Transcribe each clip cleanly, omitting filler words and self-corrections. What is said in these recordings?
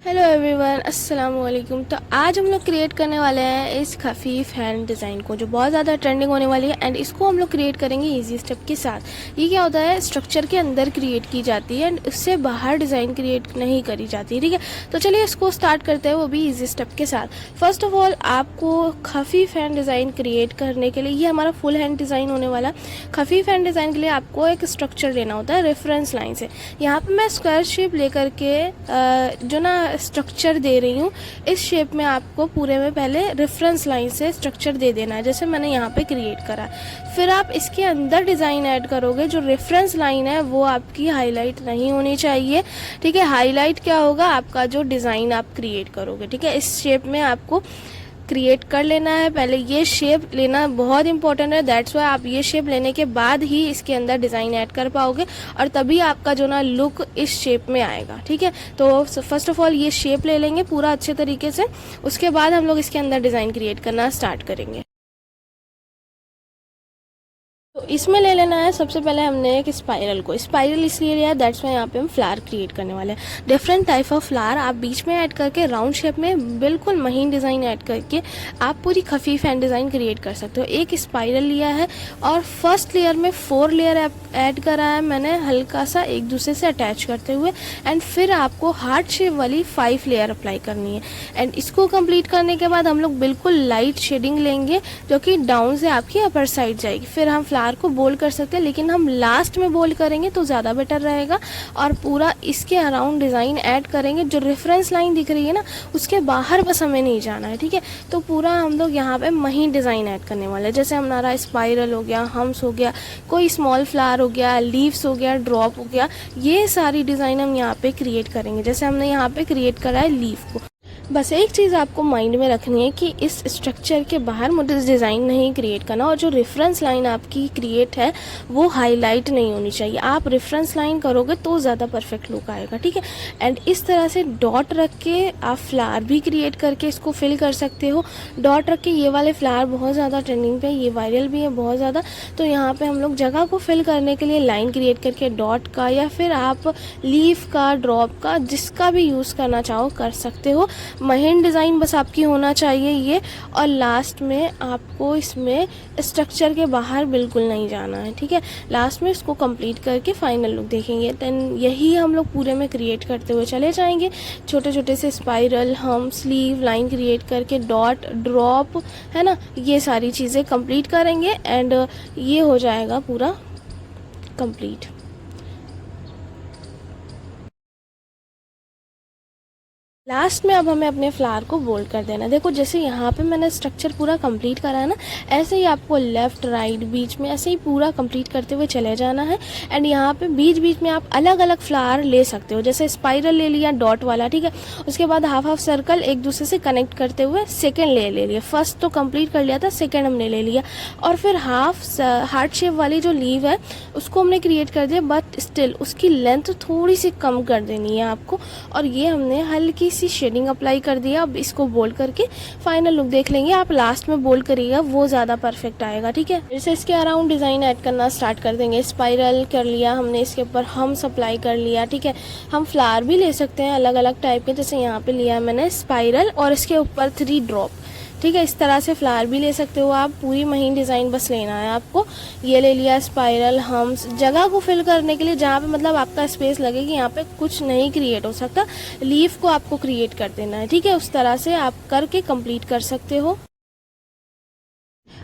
Hello everyone, अस्सलाम वालेकुम। तो आज हम लोग क्रिएट करने वाले हैं इस खफीफ हैंड डिज़ाइन को, जो बहुत ज़्यादा ट्रेंडिंग होने वाली है। एंड इसको हम लोग क्रिएट करेंगे इजी स्टेप के साथ। ये क्या होता है, स्ट्रक्चर के अंदर क्रिएट की जाती है एंड उससे बाहर डिज़ाइन क्रिएट नहीं करी जाती। ठीक है, तो चलिए इसको स्टार्ट करते हैं, वो भी ईजी स्टेप के साथ। फर्स्ट ऑफ ऑल आपको खफीफ हैंड डिज़ाइन क्रिएट करने के लिए, ये हमारा फुल हैंड डिज़ाइन होने वाला है। खफीफ हैंड डिज़ाइन के लिए आपको एक स्ट्रक्चर लेना होता है रेफरेंस लाइन से। यहाँ पर मैं स्क्वायर शेप लेकर के जो ना स्ट्रक्चर दे रही हूँ, इस शेप में आपको पूरे में पहले रेफरेंस लाइन से स्ट्रक्चर दे देना है, जैसे मैंने यहाँ पे क्रिएट करा। फिर आप इसके अंदर डिज़ाइन ऐड करोगे। जो रेफरेंस लाइन है वो आपकी हाईलाइट नहीं होनी चाहिए। ठीक है, हाईलाइट क्या होगा, आपका जो डिज़ाइन आप क्रिएट करोगे। ठीक है, इस शेप में आपको क्रिएट कर लेना है। पहले ये शेप लेना बहुत इंपॉर्टेंट है, दैट्स वाई आप ये शेप लेने के बाद ही इसके अंदर डिज़ाइन ऐड कर पाओगे और तभी आपका जो ना लुक इस शेप में आएगा। ठीक है, तो फर्स्ट ऑफ ऑल ये शेप ले लेंगे पूरा अच्छे तरीके से, उसके बाद हम लोग इसके अंदर डिज़ाइन क्रिएट करना स्टार्ट करेंगे। तो इसमें ले लेना है सबसे पहले हमने एक स्पाइरल को। स्पाइरल इसलिए लिया है, दैट्स वाई यहाँ पे हम फ्लावर क्रिएट करने वाले हैं। डिफरेंट टाइप ऑफ फ्लावर आप बीच में ऐड करके राउंड शेप में बिल्कुल महीन डिज़ाइन ऐड करके आप पूरी खफीफ हैंड डिज़ाइन क्रिएट कर सकते हो। एक स्पाइरल लिया है और फर्स्ट लेयर में 4 लेयर ऐड करा है मैंने, हल्का सा एक दूसरे से अटैच करते हुए। एंड फिर आपको हार्ट शेप वाली 5 लेयर अप्लाई करनी है। एंड इसको कंप्लीट करने के बाद हम लोग बिल्कुल लाइट शेडिंग लेंगे, जो कि डाउन से आपकी अपर साइड जाएगी। फिर हम फ्लावर को बोल्ड कर सकते हैं, लेकिन हम लास्ट में बोल्ड करेंगे तो ज़्यादा बेटर रहेगा। और पूरा इसके अराउंड डिज़ाइन ऐड करेंगे। जो रेफरेंस लाइन दिख रही है ना, उसके बाहर बस हमें नहीं जाना है। ठीक है, तो पूरा हम लोग यहाँ पे महीन डिज़ाइन ऐड करने वाले हैं। जैसे हमारा स्पाइरल हो गया, हम्स हो गया, कोई स्मॉल फ्लावर हो गया, लीव्स हो गया, ड्रॉप हो गया, ये सारी डिज़ाइन हम यहाँ पे क्रिएट करेंगे। जैसे हमने यहाँ पे क्रिएट करा है लीफ को। बस एक चीज़ आपको माइंड में रखनी है कि इस स्ट्रक्चर के बाहर मुझे डिज़ाइन नहीं क्रिएट करना, और जो रेफरेंस लाइन आपकी क्रिएट है वो हाईलाइट नहीं होनी चाहिए। आप रेफरेंस लाइन करोगे तो ज़्यादा परफेक्ट लुक आएगा। ठीक है, एंड इस तरह से डॉट रख के आप फ्लावर भी क्रिएट करके इसको फिल कर सकते हो। डॉट रख के, ये वाले फ्लावर बहुत ज़्यादा ट्रेंडिंग पे, ये वायरल भी है बहुत ज़्यादा। तो यहाँ पर हम लोग जगह को फिल करने के लिए लाइन क्रिएट करके डॉट का, या फिर आप लीफ का, ड्रॉप का, जिसका भी यूज़ करना चाहो कर सकते हो। महीन डिज़ाइन बस आपकी होना चाहिए ये। और लास्ट में आपको इसमें स्ट्रक्चर के बाहर बिल्कुल नहीं जाना है। ठीक है, लास्ट में इसको कंप्लीट करके फाइनल लुक देखेंगे। देन यही हम लोग पूरे में क्रिएट करते हुए चले जाएंगे। छोटे छोटे से स्पाइरल, हम स्लीव लाइन क्रिएट करके, डॉट, ड्रॉप, है ना, ये सारी चीज़ें कंप्लीट करेंगे एंड ये हो जाएगा पूरा कंप्लीट। लास्ट में अब हमें अपने फ्लावर को बोल्ड कर देना। देखो जैसे यहाँ पे मैंने स्ट्रक्चर पूरा कंप्लीट करा है ना, ऐसे ही आपको लेफ़्ट राइट बीच में ऐसे ही पूरा कंप्लीट करते हुए चले जाना है। एंड यहाँ पे बीच बीच में आप अलग अलग फ्लावर ले सकते हो। जैसे स्पाइरल ले लिया डॉट वाला, ठीक है, उसके बाद हाफ हाफ सर्कल एक दूसरे से कनेक्ट करते हुए सेकेंड ले लिया। फर्स्ट तो कंप्लीट कर लिया था, सेकेंड हमने ले लिया। और फिर हाफ हार्ट शेप वाली जो लीव है उसको हमने क्रिएट कर दिया, बट स्टिल उसकी लेंथ थोड़ी सी कम कर देनी है आपको। और ये हमने हल्की सी शेडिंग अप्लाई कर दिया। अब इसको बोल्ड करके फाइनल लुक देख लेंगे। आप लास्ट में बोल्ड करिएगा, वो ज़्यादा परफेक्ट आएगा। ठीक है, जैसे इसके अराउंड डिज़ाइन ऐड करना स्टार्ट कर देंगे। स्पाइरल कर लिया हमने, इसके ऊपर हम्स अप्लाई कर लिया। ठीक है, हम फ्लावर भी ले सकते हैं अलग अलग टाइप के, जैसे यहाँ पे लिया मैंने स्पाइरल और इसके ऊपर 3 ड्रॉप। ठीक है, इस तरह से फ्लावर भी ले सकते हो आप। पूरी महीन डिज़ाइन बस लेना है आपको। ये ले लिया स्पाइरल, हम्स, जगह को फिल करने के लिए जहाँ पे मतलब आपका स्पेस लगे कि यहाँ पे कुछ नहीं क्रिएट हो सकता, लीफ को आपको क्रिएट कर देना है। ठीक है, उस तरह से आप करके कंप्लीट कर सकते हो।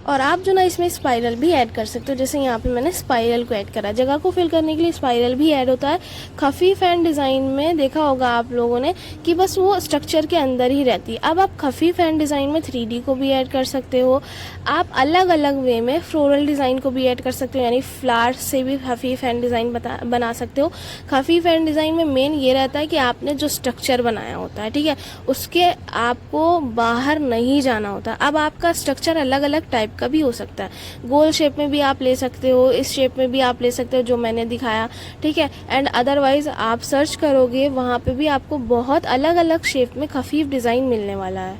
और आप जो ना इसमें स्पाइरल भी ऐड कर सकते हो। जैसे यहाँ पे मैंने स्पाइरल को ऐड करा, जगह को फिल करने के लिए स्पाइरल भी ऐड होता है। खफीफ हैंड डिज़ाइन में देखा होगा आप लोगों ने कि बस वो स्ट्रक्चर के अंदर ही रहती है। अब आप खफीफ हैंड डिज़ाइन में 3D को भी ऐड कर सकते हो। आप अलग अलग वे में फ्लोरल डिज़ाइन को भी ऐड कर सकते हो, यानी फ्लावर से भी खफीफ हैंड डिज़ाइन बना सकते हो। खफीफ हैंड डिज़ाइन में मेन ये रहता है कि आपने जो स्ट्रक्चर बनाया होता है, ठीक है, उसके आपको बाहर नहीं जाना होता। अब आपका स्ट्रक्चर अलग अलग टाइप का भी हो सकता है। गोल शेप में भी आप ले सकते हो, इस शेप में भी आप ले सकते हो जो मैंने दिखाया। ठीक है, एंड अदरवाइज आप सर्च करोगे वहाँ पे भी आपको बहुत अलग अलग शेप में खफीफ डिज़ाइन मिलने वाला है।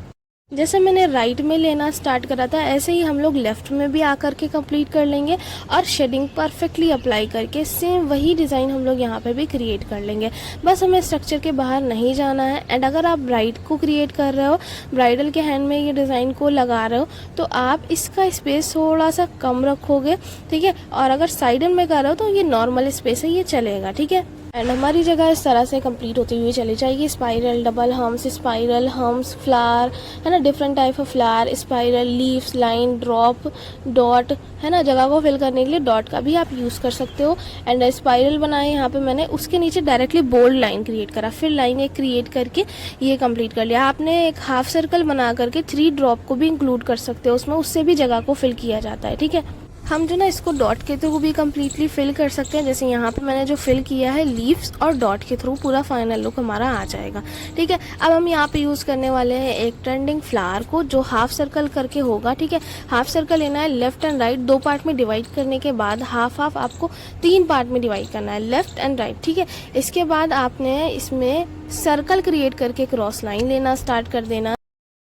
जैसे मैंने राइट में लेना स्टार्ट करा था, ऐसे ही हम लोग लेफ़्ट में भी आकर के कंप्लीट कर लेंगे और शेडिंग परफेक्टली अप्लाई करके सेम वही डिज़ाइन हम लोग यहाँ पे भी क्रिएट कर लेंगे। बस हमें स्ट्रक्चर के बाहर नहीं जाना है। एंड अगर आप ब्राइड को क्रिएट कर रहे हो, ब्राइडल के हैंड में ये डिज़ाइन को लगा रहे हो, तो आप इसका स्पेस थोड़ा सा कम रखोगे, ठीक है। और अगर साइडन में कर रहे हो तो ये नॉर्मल स्पेस है, ये चलेगा, ठीक है। एंड हमारी जगह इस तरह से कंप्लीट होती हुई चली जाएगी। Spiral, double hums, spiral hums, flower, है ना, different type of flower, spiral, leaves, line, drop, dot, है ना। जगह को फिल करने के लिए डॉट का भी आप यूज़ कर सकते हो। एंड स्पाइरल बनाए यहाँ पे मैंने, उसके नीचे डायरेक्टली बोल्ड लाइन क्रिएट करा, फिर लाइन एक क्रिएट करके ये कंप्लीट कर लिया। आपने एक हाफ सर्कल बना करके 3 ड्रॉप को भी इंक्लूड कर सकते हो उसमें, उससे भी जगह को फिल किया जाता है, ठीक है। हम जो ना इसको डॉट के थ्रू भी कम्प्लीटली फिल कर सकते हैं। जैसे यहाँ पे मैंने जो फिल किया है लीव्स और डॉट के थ्रू, पूरा फाइनल लुक हमारा आ जाएगा, ठीक है। अब हम यहाँ पे यूज़ करने वाले हैं एक ट्रेंडिंग फ्लावर को, जो हाफ सर्कल करके होगा, ठीक है। हाफ सर्कल लेना है, लेफ्ट एंड राइट 2 पार्ट में डिवाइड करने के बाद हाफ हाफ आपको 3 पार्ट में डिवाइड करना है, लेफ्ट एंड राइट, ठीक है। इसके बाद आपने इसमें सर्कल क्रिएट करके क्रॉस लाइन लेना स्टार्ट कर देना।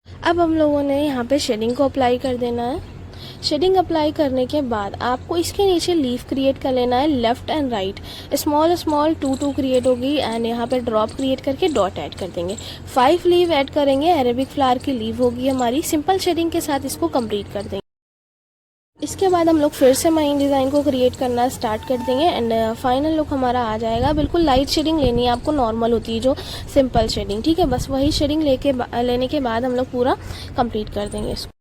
अब हम लोगों ने यहाँ पे शेडिंग को अप्लाई कर देना है। शेडिंग अप्लाई करने के बाद आपको इसके नीचे लीफ क्रिएट कर लेना है, left and right, small small 2 create होगी। एंड यहाँ पे ड्रॉप क्रिएट करके डॉट ऐड कर देंगे। 5 लीव ऐड करेंगे, अरेबिक फ्लावर की लीव होगी हमारी। सिंपल शेडिंग के साथ इसको कंप्लीट कर देंगे। इसके बाद हम लोग फिर से माइन डिज़ाइन को क्रिएट करना स्टार्ट कर देंगे। एंड फाइनल लुक हमारा आ जाएगा। बिल्कुल लाइट शेडिंग लेनी है आपको, नॉर्मल होती है जो सिंपल शेडिंग, ठीक है। बस वही शेडिंग लेने के बाद हम लोग पूरा कंप्लीट कर देंगे इसको।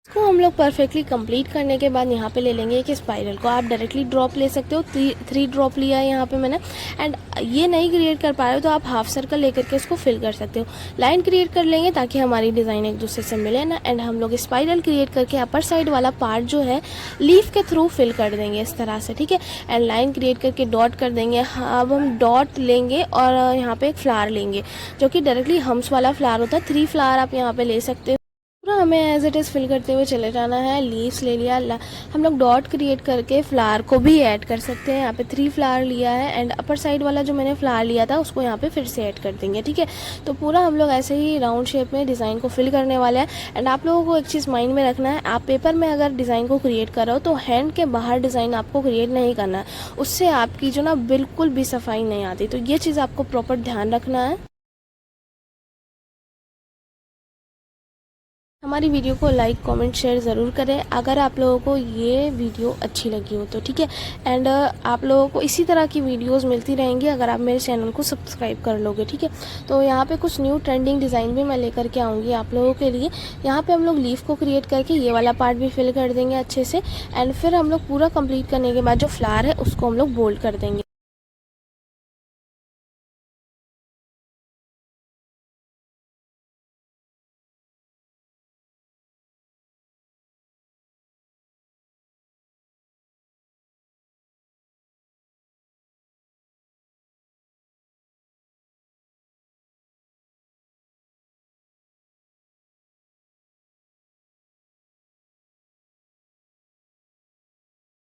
इसको हम लोग परफेक्टली कंप्लीट करने के बाद यहाँ पे ले लेंगे एक स्पाइरल को। आप डायरेक्टली ड्रॉप ले सकते हो, 3 ड्रॉप लिया है यहाँ पे मैंने। एंड ये नहीं क्रिएट कर पा रहे हो तो आप हाफ सर्कल लेकर के इसको फिल कर सकते हो। लाइन क्रिएट कर लेंगे ताकि हमारी डिज़ाइन एक दूसरे से मिले ना। एंड हम लोग स्पाइरल क्रिएट करके अपर साइड वाला पार्ट जो है लीफ के थ्रू फिल कर देंगे इस तरह से, ठीक है। एंड लाइन क्रिएट करके डॉट कर देंगे। अब हम डॉट लेंगे और यहाँ पे एक फ्लावर लेंगे जो कि डायरेक्टली हम्स वाला फ्लावर होता है। 3 फ्लावर आप यहाँ पे ले सकते हो। पूरा हमें एज इट इज़ फिल करते हुए चले जाना है। लीव्स ले लिया, हम लोग डॉट क्रिएट करके फ्लावर को भी ऐड कर सकते हैं। यहाँ पे 3 फ्लावर लिया है। एंड अपर साइड वाला जो मैंने फ्लावर लिया था उसको यहाँ पे फिर से ऐड कर देंगे, ठीक है। तो पूरा हम लोग ऐसे ही राउंड शेप में डिज़ाइन को फिल करने वाले हैं। एंड आप लोगों को एक चीज़ माइंड में रखना है, आप पेपर में अगर डिज़ाइन को क्रिएट कर रहे हो तो हैंड के बाहर डिज़ाइन आपको क्रिएट नहीं करना है, उससे आपकी जो ना बिल्कुल भी सफाई नहीं आती। तो ये चीज़ आपको प्रॉपर ध्यान रखना है। हमारी वीडियो को लाइक कमेंट शेयर ज़रूर करें अगर आप लोगों को ये वीडियो अच्छी लगी हो तो, ठीक है। एंड आप लोगों को इसी तरह की वीडियोस मिलती रहेंगी अगर आप मेरे चैनल को सब्सक्राइब कर लोगे, ठीक है। तो यहाँ पे कुछ न्यू ट्रेंडिंग डिज़ाइन भी मैं लेकर के आऊँगी आप लोगों के लिए। यहाँ पे हम लोग लीफ को क्रिएट करके ये वाला पार्ट भी फिल कर देंगे अच्छे से। एंड फिर हम लोग पूरा कंप्लीट करने के बाद जो फ्लावर है उसको हम लोग बोल्ड कर देंगे।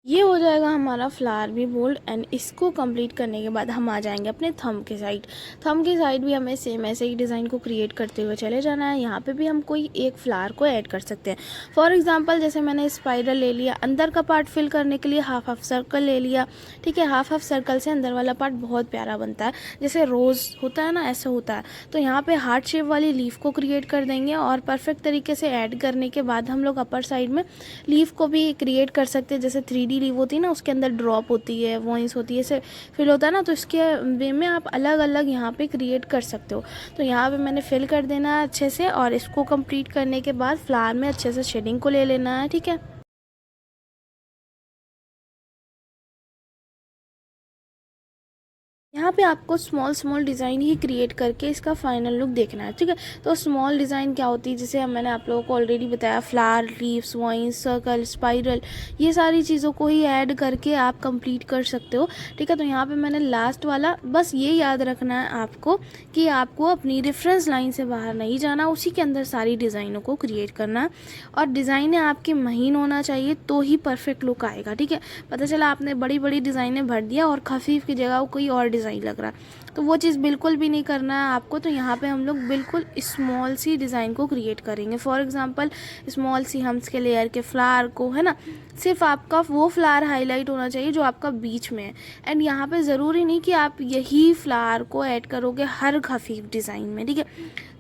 ये हो जाएगा हमारा फ्लावर भी बोल्ड। एंड इसको कंप्लीट करने के बाद हम आ जाएंगे अपने थंब के साइड। थंब के साइड भी हमें सेम ऐसे ही डिज़ाइन को क्रिएट करते हुए चले जाना है। यहाँ पे भी हम कोई एक फ्लावर को ऐड कर सकते हैं। फॉर एग्जांपल जैसे मैंने स्पाइरल ले लिया, अंदर का पार्ट फिल करने के लिए हाफ हाफ सर्कल ले लिया, ठीक है। हाफ हाफ सर्कल से अंदर वाला पार्ट बहुत प्यारा बनता है, जैसे रोज़ होता है ना, ऐसा होता है। तो यहाँ पे हार्ट शेप वाली लीफ को क्रिएट कर देंगे और परफेक्ट तरीके से ऐड करने के बाद हम लोग अपर साइड में लीफ को भी क्रिएट कर सकते हैं। जैसे 3D लीव होती है ना, उसके अंदर ड्रॉप होती है, वॉइस होती है, ऐसे फिल होता है ना, तो इसके वे में आप अलग अलग यहाँ पे क्रिएट कर सकते हो। तो यहाँ पे मैंने फिल कर देना है अच्छे से और इसको कंप्लीट करने के बाद फ्लावर में अच्छे से शेडिंग को ले लेना है, ठीक है। यहाँ पे आपको स्मॉल स्मॉल डिज़ाइन ही क्रिएट करके इसका फाइनल लुक देखना है, ठीक है। तो स्मॉल डिज़ाइन क्या होती है, जैसे मैंने आप लोगों को ऑलरेडी बताया, flower, leaves, vines, circle, spiral, ये सारी चीज़ों को ही ऐड करके आप कंप्लीट कर सकते हो, ठीक है। तो यहाँ पे मैंने लास्ट वाला, बस ये याद रखना है आपको कि आपको अपनी रेफरेंस लाइन से बाहर नहीं जाना, उसी के अंदर सारी डिज़ाइनों को क्रिएट करना है। और डिज़ाइनें आपकी महीन होना चाहिए तो ही परफेक्ट लुक आएगा, ठीक है। पता चला आपने बड़ी बड़ी डिज़ाइनें भर दिया और खफीफ की जगह कोई और डिज़ाइन लग रहा है, तो वो चीज़ बिल्कुल भी नहीं करना है आपको। तो यहाँ पे हम लोग बिल्कुल स्मॉल सी डिज़ाइन को क्रिएट करेंगे। फॉर एग्जांपल स्मॉल सी हम्स के लेयर के फ्लावर को, है ना, सिर्फ आपका वो फ्लावर हाईलाइट होना चाहिए जो आपका बीच में है। एंड यहाँ पे ज़रूरी नहीं कि आप यही फ्लावर को ऐड करोगे हर खफीफ डिज़ाइन में, ठीक है।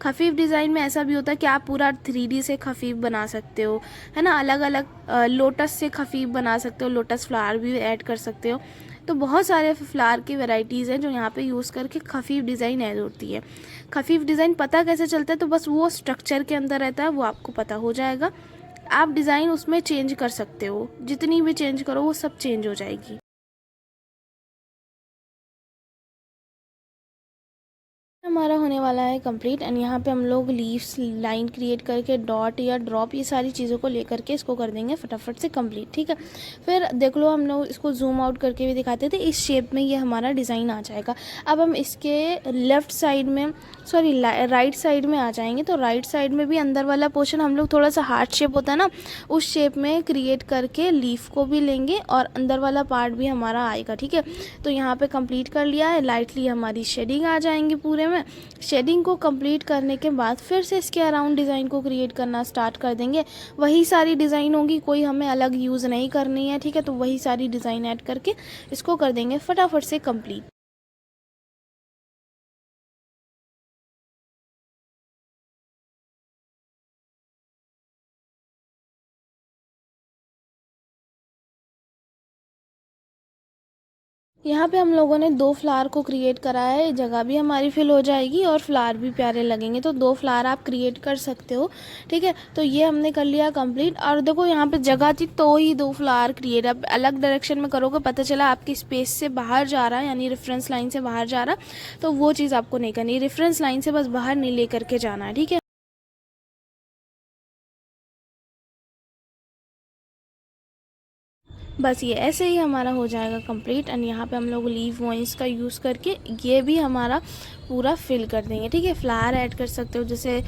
खफीफ डिज़ाइन में ऐसा भी होता है कि आप पूरा 3D से खफीफ बना सकते हो, है ना, अलग अलग लोटस से खफीफ बना सकते हो, लोटस फ्लावर भी ऐड कर सकते हो। तो बहुत सारे फ्लावर की वैरायटीज़ हैं जो यहाँ पे यूज़ करके खफीफ डिज़ाइन ऐड होती है। खफीफ डिज़ाइन पता कैसे चलता है, तो बस वो स्ट्रक्चर के अंदर रहता है, वो आपको पता हो जाएगा। आप डिज़ाइन उसमें चेंज कर सकते हो, जितनी भी चेंज करो वो सब चेंज हो जाएगी। हमारा होने वाला है कंप्लीट। एंड यहाँ पे हम लोग लीव्स लाइन क्रिएट करके डॉट या ड्रॉप ये सारी चीज़ों को लेकर के इसको कर देंगे फटाफट से कंप्लीट, ठीक है। फिर देख लो, हम लोग इसको जूम आउट करके भी दिखाते थे, इस शेप में ये हमारा डिज़ाइन आ जाएगा। अब हम इसके लेफ़्ट साइड में, सॉरी राइट साइड में आ जाएंगे। तो राइट साइड में भी अंदर वाला पोर्शन हम लोग थोड़ा सा हार्ट शेप होता है ना, उस शेप में क्रिएट करके लीफ को भी लेंगे और अंदर वाला पार्ट भी हमारा आएगा, ठीक है। तो यहाँ पे कंप्लीट कर लिया है। लाइटली हमारी शेडिंग आ जाएंगी पूरे में। शेडिंग को कंप्लीट करने के बाद फिर से इसके अराउंड डिज़ाइन को क्रिएट करना स्टार्ट कर देंगे। वही सारी डिज़ाइन होगी, कोई हमें अलग यूज़ नहीं करनी है, ठीक है। तो वही सारी डिज़ाइन ऐड करके इसको कर देंगे फटाफट से कंप्लीट। यहाँ पे हम लोगों ने 2 फ्लावर को क्रिएट करा है, जगह भी हमारी फिल हो जाएगी और फ्लावर भी प्यारे लगेंगे। तो 2 फ्लावर आप क्रिएट कर सकते हो, ठीक है। तो ये हमने कर लिया कंप्लीट। और देखो यहाँ पे जगह थी तो ही 2 फ्लावर क्रिएट, अब अलग डायरेक्शन में करोगे पता चला आपकी स्पेस से बाहर जा रहा है, यानी रेफरेंस लाइन से बाहर जा रहा है, तो वो चीज़ आपको नहीं करनी। रेफरेंस लाइन से बस बाहर नहीं ले करके जाना है, ठीक है। बस ये ऐसे ही हमारा हो जाएगा कंप्लीट। एंड यहाँ पे हम लोग लीव वॉइस का यूज़ करके ये भी हमारा पूरा फिल कर देंगे, ठीक है। फ्लावर ऐड कर सकते हो, जैसे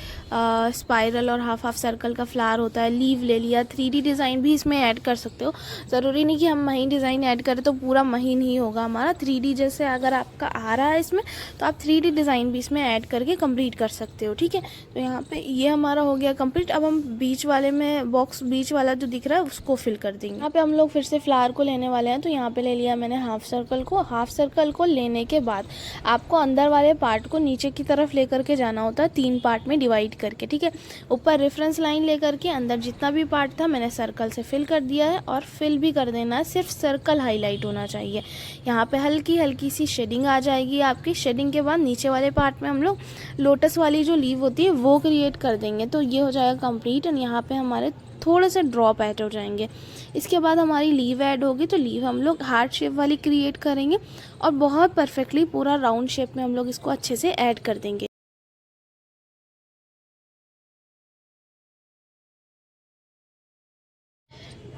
स्पाइरल और हाफ हाफ सर्कल का फ्लावर होता है, लीव ले लिया। 3D डिज़ाइन भी इसमें ऐड कर सकते हो, ज़रूरी नहीं कि हम महीन डिज़ाइन ऐड करें तो पूरा महीन ही होगा हमारा। 3D जैसे अगर आपका आ रहा है इसमें, तो आप 3D डिज़ाइन भी इसमें ऐड करके कंप्लीट कर सकते हो, ठीक है। तो यहाँ पे ये हमारा हो गया कंप्लीट। अब हम बीच वाले में बॉक्स, बीच वाला जो दिख रहा है उसको फिल कर देंगे। यहाँ पे हम लोग फिर से फ्लावर को लेने वाले हैं। तो यहाँ पे ले लिया मैंने हाफ सर्कल को। हाफ सर्कल को लेने के बाद आपको अंदर वाले पार्ट को नीचे की तरफ लेकर के जाना होता है, 3 पार्ट में डिवाइड करके, ठीक है। ऊपर रेफरेंस लाइन लेकर के अंदर जितना भी पार्ट था मैंने सर्कल से फिल कर दिया है। और फिल भी कर देना है, सिर्फ सर्कल हाईलाइट होना चाहिए। यहाँ पे हल्की हल्की सी शेडिंग आ जाएगी आपकी। शेडिंग के बाद नीचे वाले पार्ट में हम लोग लोटस वाली जो लीव होती है वो क्रिएट कर देंगे। तो ये हो जाएगा कंप्लीट। एंड यहाँ पे हमारे थोड़े से ड्रॉप ऐड हो जाएंगे। इसके बाद हमारी लीव ऐड होगी, तो लीव हम लोग हार्ट शेप वाली क्रिएट करेंगे और बहुत परफेक्टली पूरा राउंड शेप में हम लोग इसको अच्छे से ऐड कर देंगे।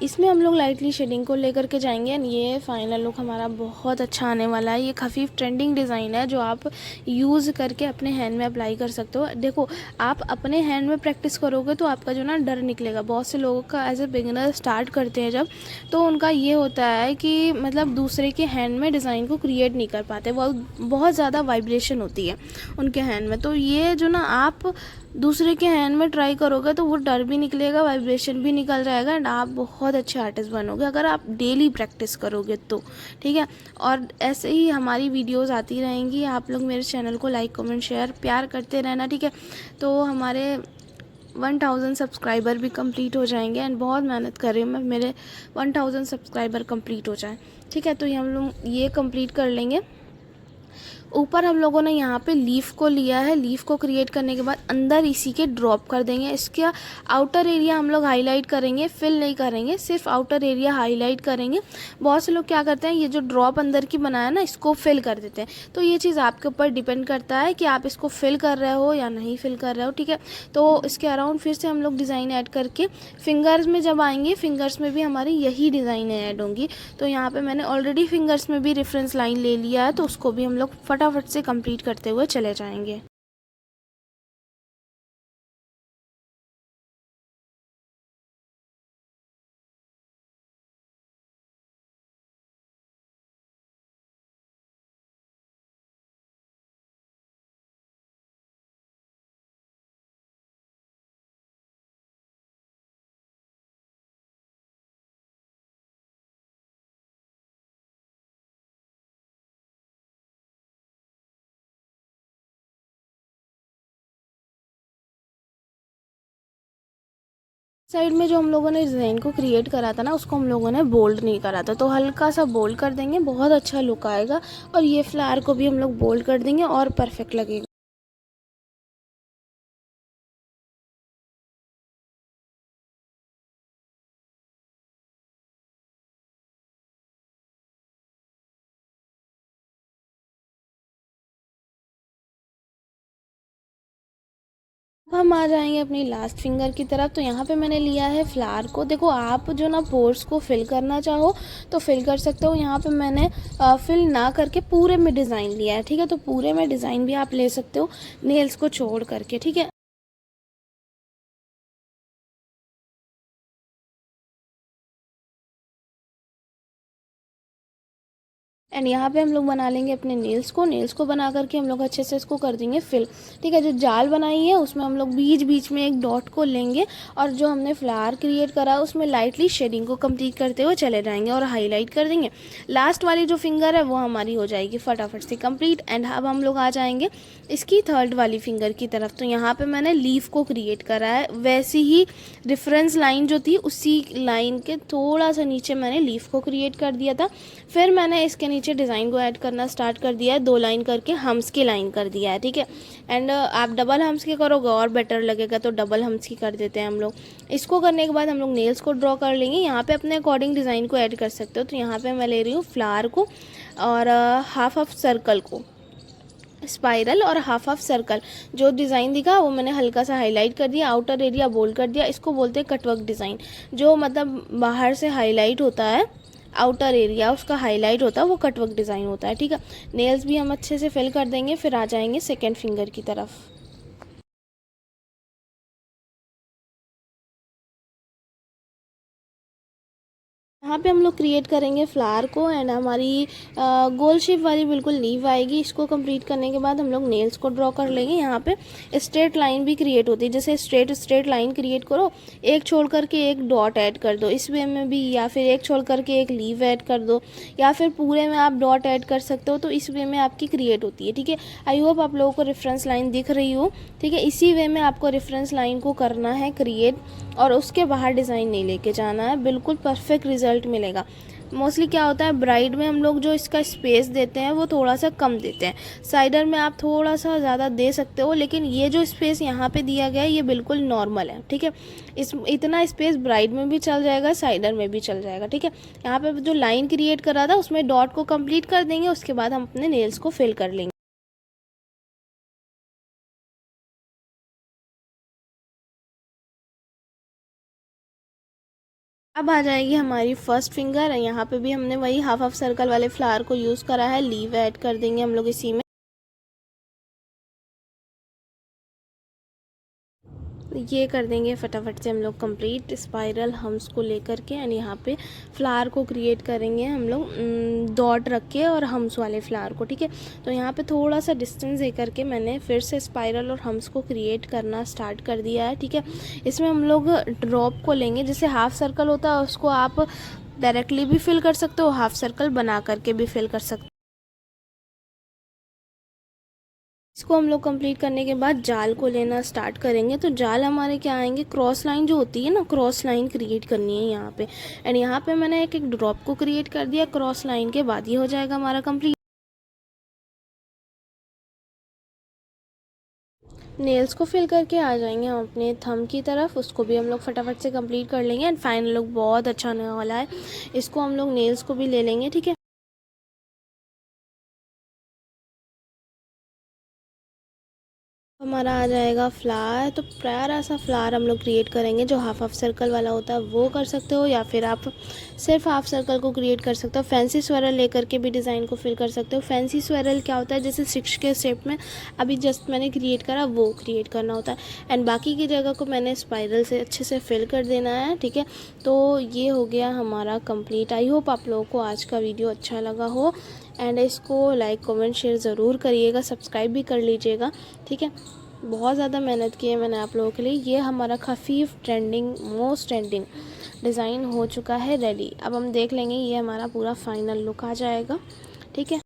इसमें हम लोग लाइटली शेडिंग को लेकर के जाएंगे। एंड ये फाइनल लुक हमारा बहुत अच्छा आने वाला है। ये खफीफ ट्रेंडिंग डिज़ाइन है जो आप यूज़ करके अपने हैंड में अप्लाई कर सकते हो। देखो, आप अपने हैंड में प्रैक्टिस करोगे तो आपका जो ना डर निकलेगा। बहुत से लोगों का एज ए बिगिनर स्टार्ट करते हैं जब, तो उनका ये होता है कि मतलब दूसरे के हैंड में डिज़ाइन को क्रिएट नहीं कर पाते, बहुत ज़्यादा वाइब्रेशन होती है उनके हैंड में। तो ये जो ना आप दूसरे के हैंड में ट्राई करोगे तो वो डर भी निकलेगा, वाइब्रेशन भी निकल जाएगा एंड आप बहुत अच्छे आर्टिस्ट बनोगे अगर आप डेली प्रैक्टिस करोगे तो, ठीक है। और ऐसे ही हमारी वीडियोस आती रहेंगी। आप लोग मेरे चैनल को लाइक कमेंट शेयर प्यार करते रहना, ठीक है। तो हमारे 1000 सब्सक्राइबर भी कंप्लीट हो जाएंगे एंड बहुत मेहनत कर रही हूँ मैं, मेरे 1000 सब्सक्राइबर कंप्लीट हो जाए, ठीक है। तो ये हम लोग ये कंप्लीट कर लेंगे। ऊपर हम लोगों ने यहाँ पे लीफ को लिया है। लीफ को क्रिएट करने के बाद अंदर इसी के ड्रॉप कर देंगे। इसका आउटर एरिया हम लोग हाईलाइट करेंगे, फिल नहीं करेंगे, सिर्फ आउटर एरिया हाईलाइट करेंगे। बहुत से लोग क्या करते हैं, ये जो ड्रॉप अंदर की बनाया ना, इसको फिल कर देते हैं। तो ये चीज़ आपके ऊपर डिपेंड करता है कि आप इसको फिल कर रहे हो या नहीं फिल कर रहे हो, ठीक है। तो इसके अराउंड फिर से हम लोग डिज़ाइन ऐड करके फिंगर्स में जब आएंगे, फिंगर्स में भी हमारी यही डिज़ाइनें ऐड होंगी। तो यहाँ पे मैंने ऑलरेडी फिंगर्स में भी रेफरेंस लाइन ले लिया है, तो उसको भी हम लोग फटाफट से कंप्लीट करते हुए चले जाएंगे। साइड में जो हम लोगों ने डिज़ाइन को क्रिएट करा था ना, उसको हम लोगों ने बोल्ड नहीं करा था, तो हल्का सा बोल्ड कर देंगे, बहुत अच्छा लुक आएगा। और ये फ्लावर को भी हम लोग बोल्ड कर देंगे और परफेक्ट लगेगा। अब हम आ जाएंगे अपनी लास्ट फिंगर की तरफ। तो यहाँ पे मैंने लिया है फ्लावर को। देखो, आप जो ना पोर्स को फिल करना चाहो तो फिल कर सकते हो। यहाँ पे मैंने फिल ना करके पूरे में डिज़ाइन लिया है, ठीक है। तो पूरे में डिज़ाइन भी आप ले सकते हो, नेल्स को छोड़ करके, ठीक है। एंड यहाँ पे हम लोग बना लेंगे अपने नेल्स को बना करके हम लोग अच्छे से इसको कर देंगे फिल, ठीक है। जो जाल बनाई है उसमें हम लोग बीच बीच में एक डॉट को लेंगे और जो हमने फ्लावर क्रिएट करा उसमें लाइटली शेडिंग को कंप्लीट करते हुए चले जाएंगे और हाईलाइट कर देंगे। लास्ट वाली जो फिंगर है वो हमारी हो जाएगी फटाफट से कंप्लीट। एंड अब हम लोग आ जाएंगे इसकी थर्ड वाली फिंगर की तरफ। तो यहाँ पर मैंने लीफ को क्रिएट करा है, वैसी ही रेफरेंस लाइन जो थी उसी लाइन के थोड़ा सा नीचे मैंने लीफ को क्रिएट कर दिया था। फिर मैंने इसके नीचे डिज़ाइन को ऐड करना स्टार्ट कर दिया है, 2 लाइन करके हम्स की लाइन कर दिया है, ठीक है। एंड आप डबल हम्स की करोगे और बेटर लगेगा, तो डबल हम्स की कर देते हैं हम लोग। इसको करने के बाद हम लोग नेल्स को ड्रॉ कर लेंगे। यहाँ पे अपने अकॉर्डिंग डिज़ाइन को ऐड कर सकते हो। तो यहाँ पे मैं ले रही हूँ फ्लावर को और हाफ ऑफ सर्कल को, स्पाइरल और हाफ ऑफ सर्कल। जो डिज़ाइन दिखा वो मैंने हल्का सा हाईलाइट कर दिया, आउटर एरिया बोल्ड कर दिया। इसको बोलते हैं कटवर्क डिज़ाइन। जो मतलब बाहर से हाईलाइट होता है, आउटर एरिया उसका हाईलाइट होता है, वो कटवर्क डिज़ाइन होता है, ठीक है। नेल्स भी हम अच्छे से फिल कर देंगे। फिर आ जाएंगे सेकेंड फिंगर की तरफ। यहाँ पे हम लोग क्रिएट करेंगे फ्लावर को एंड हमारी गोल शेप वाली बिल्कुल लीव आएगी। इसको कंप्लीट करने के बाद हम लोग नेल्स को ड्रॉ कर लेंगे। यहाँ पे स्ट्रेट लाइन भी क्रिएट होती है, जैसे स्ट्रेट लाइन क्रिएट करो, एक छोड़ करके एक डॉट ऐड कर दो इस वे में भी, या फिर एक छोड़ करके एक लीव ऐड कर दो, या फिर पूरे में आप डॉट ऐड कर सकते हो। तो इस वे में आपकी क्रिएट होती है, ठीक है। आई होप आप लोगों को रेफरेंस लाइन दिख रही हो, ठीक है। इसी वे में आपको रेफरेंस लाइन को करना है क्रिएट, और उसके बाहर डिज़ाइन नहीं लेके जाना है, बिल्कुल परफेक्ट रिजल्ट मिलेगा। मोस्टली क्या होता है, ब्राइड में हम लोग जो इसका स्पेस देते हैं वो थोड़ा सा कम देते हैं, साइडर में आप थोड़ा सा ज़्यादा दे सकते हो, लेकिन ये जो स्पेस यहाँ पे दिया गया है ये बिल्कुल नॉर्मल है, ठीक है। इस इतना स्पेस ब्राइड में भी चल जाएगा, साइडर में भी चल जाएगा, ठीक है। यहाँ पे जो लाइन क्रिएट करा था उसमें डॉट को कंप्लीट कर देंगे, उसके बाद हम अपने नेल्स को फिल कर लेंगे। अब आ जाएगी हमारी फर्स्ट फिंगर। यहाँ पे भी हमने वही हाफ ऑफ सर्कल वाले फ्लावर को यूज़ करा है, लीव ऐड कर देंगे हम लोग इसी में। ये कर देंगे फटाफट से हम लोग कंप्लीट स्पाइरल हम्स को लेकर के। एंड यहाँ पे फ्लावर को क्रिएट करेंगे हम लोग डॉट रख के और हम्स वाले फ्लावर को, ठीक है। तो यहाँ पे थोड़ा सा डिस्टेंस दे करके मैंने फिर से स्पाइरल और हम्स को क्रिएट करना स्टार्ट कर दिया है, ठीक है। इसमें हम लोग ड्रॉप को लेंगे, जैसे हाफ सर्कल होता है उसको आप डायरेक्टली भी फिल कर सकते हो, हाफ सर्कल बना करके भी फिल कर सकते हो। इसको हम लोग कंप्लीट करने के बाद जाल को लेना स्टार्ट करेंगे। तो जाल हमारे क्या आएंगे, क्रॉस लाइन जो होती है ना, क्रॉस लाइन क्रिएट करनी है यहाँ पे। एंड यहाँ पे मैंने एक एक ड्रॉप को क्रिएट कर दिया क्रॉस लाइन के बाद, ये हो जाएगा हमारा कंप्लीट। नेल्स को फिल करके आ जाएंगे हम अपने थंब की तरफ, उसको भी हम लोग फटाफट से कंप्लीट कर लेंगे एंड फाइनल लुक बहुत अच्छा होने वाला है। इसको हम लोग नेल्स को भी ले लेंगे, ठीक है। हमारा आ जाएगा फ्लावर, तो प्यारा सा फ्लावर हम लोग क्रिएट करेंगे। जो हाफ हाफ सर्कल वाला होता है वो कर सकते हो, या फिर आप सिर्फ हाफ सर्कल को क्रिएट कर सकते हो। फैंसी स्वेरल लेकर के भी डिज़ाइन को फिल कर सकते हो। फैंसी स्वेरल क्या होता है, जैसे सिक्स के शेप में अभी जस्ट मैंने क्रिएट करा वो क्रिएट करना होता है, एंड बाकी की जगह को मैंने स्पाइरल से अच्छे से फिल कर देना है, ठीक है। तो ये हो गया हमारा कंप्लीट। आई होप आप लोगों को आज का वीडियो अच्छा लगा हो, एंड इसको लाइक कमेंट शेयर ज़रूर करिएगा, सब्सक्राइब भी कर लीजिएगा, ठीक है। बहुत ज़्यादा मेहनत की है मैंने आप लोगों के लिए। ये हमारा खफीफ ट्रेंडिंग मोस्ट ट्रेंडिंग डिज़ाइन हो चुका है रेडी। अब हम देख लेंगे, ये हमारा पूरा फाइनल लुक आ जाएगा, ठीक है।